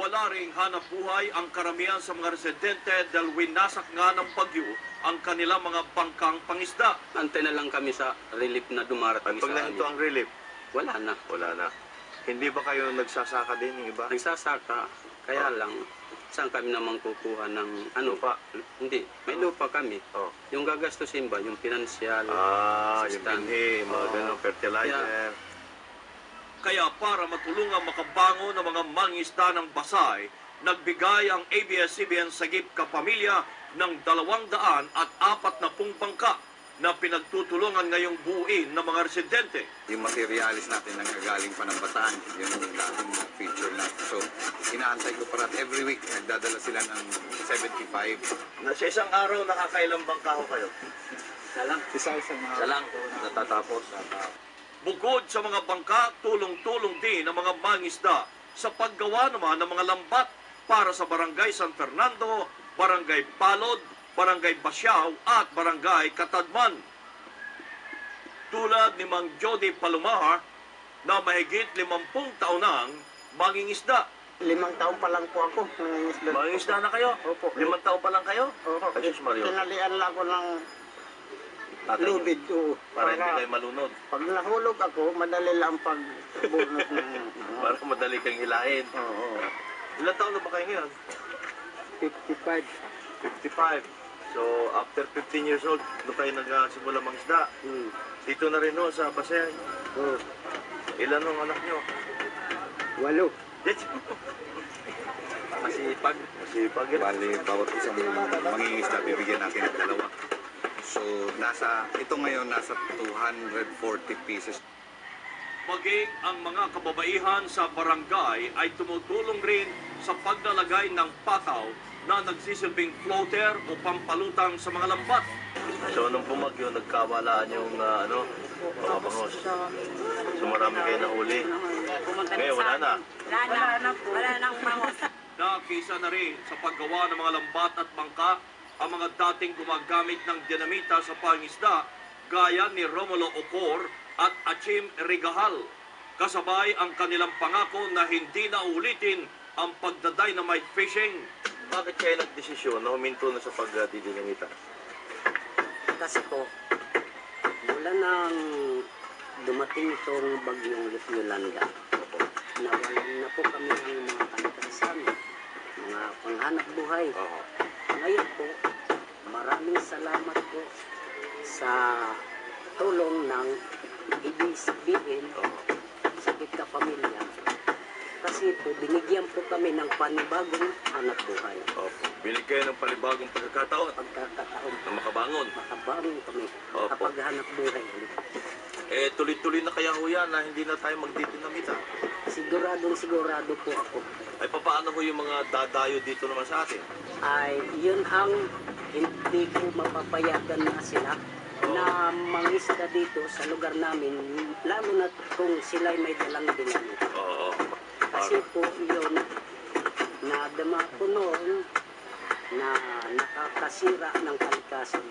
Wala ring hanap buhay ang karamihan sa mga residente dahil winasak nga ng bagyo ang kanilang mga bangkang pangisda. Antay na lang kami sa relief na dumarating Pag sa nahinto ang relief, wala na. wala na. Hindi ba kayo nagsasaka din yung iba? Nagsasaka, kaya lang, saan kami naman kukuha ng ano Lupa? Hindi, may lupa kami. Oh. Yung gagastusin ba, yung pinansyal. Yung assistant. binhi, mga Oo. ganun, fertilizer. Kaya para matulungan makabango ng mga mangisda ng Basay, nagbigay ang ABS-CBN Sagip Kapamilya ng 240 bangka na pinagtutulungan ngayong buuin ng mga residente. Yung materialis natin nanggagaling pa ng Bataan, yun yung dating feature natin. So, inaantay ko para every week, nagdadala sila ng 75. Sa isang araw, nakakailang bangka ho kayo? Isa-isa na. Isa lang, natatapos. Bukod sa mga bangka, tulong-tulong din ang mga mangisda sa paggawa naman ng mga lambat para sa Barangay San Fernando, Barangay Palod, Barangay Basyao at Barangay Katadman. Tulad ni Mang Jody Palomar na mahigit 50 taon nang mangingisda. 5 taon pa lang po ako nangingisda. Mangingisda na kayo? Opo. 5 taon pa lang kayo? Opo. Ayos, Mario. Tinalian lang ako ng Tatay niyo. lubid. Oo. Para hindi kayo malunod. Pag nahulog ako, madali lang pagbunot ng... Para madali kang hilain. Oo. Ilan taon na ba kayo ngayon? 55. 55. So, after 15 years old, doon kayo nagsimula mangisda. Dito na rin ho sa Basen. Oo. Ilan ang anak nyo? 8. Masipag. Masipag yun. Bali, bawat isang mangingisda, bibigyan natin ng 2. So, ito ngayon, nasa 240 pieces. Maging ang mga kababaihan sa barangay ay tumutulong rin sa paglalagay ng pataw na nagsisilbing floater o pampalutang sa mga lambat. So, nung bumagyo, nagkawalaan yung mga bangos. So, marami kayo nahuli. Ngayon, wala na. Wala nang bangos. Nakisa na rin sa paggawa ng mga lambat at bangka ang mga dating gumagamit ng dinamita sa pangisda gaya ni Romulo Ocor at Achim Rigahal. Kasabay ang kanilang pangako na hindi na ulitin ang pagda-dynamite fishing. Bakit kayo nagdesisyon na huminto na sa pagdidinamita? Kasi po, mula nang dumating itong bagyong Yolanda, nawalan na po kami ng mga kalikasan, mga panghanap buhay. Ngayon po, maraming salamat po sa tulong ng ABS-CBN Sagip Kapamilya. Kasi po, binigyan po kami ng panibagong hanap buhay. Binig kayo ng panibagong pagkakataon Pagkakataon, na makabangon. makabangon kami Opo. kapag hanap buhay ulit. Tuloy-tuloy na kaya ho yan na hindi na tayo magdidinamita. Sigurado po ako Ay, paano ho yung mga dadayo dito naman sa atin? ay yun ang hindi ko mapapayagan na sila na mangisda dito sa lugar namin, lalo na kung sila'y may dalang dinami. Oo. Kasi po yun, nadama ko noon na nakakasira ng kalikasan.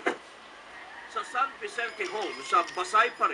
Sa San Vicente Home sa Basay pa rin,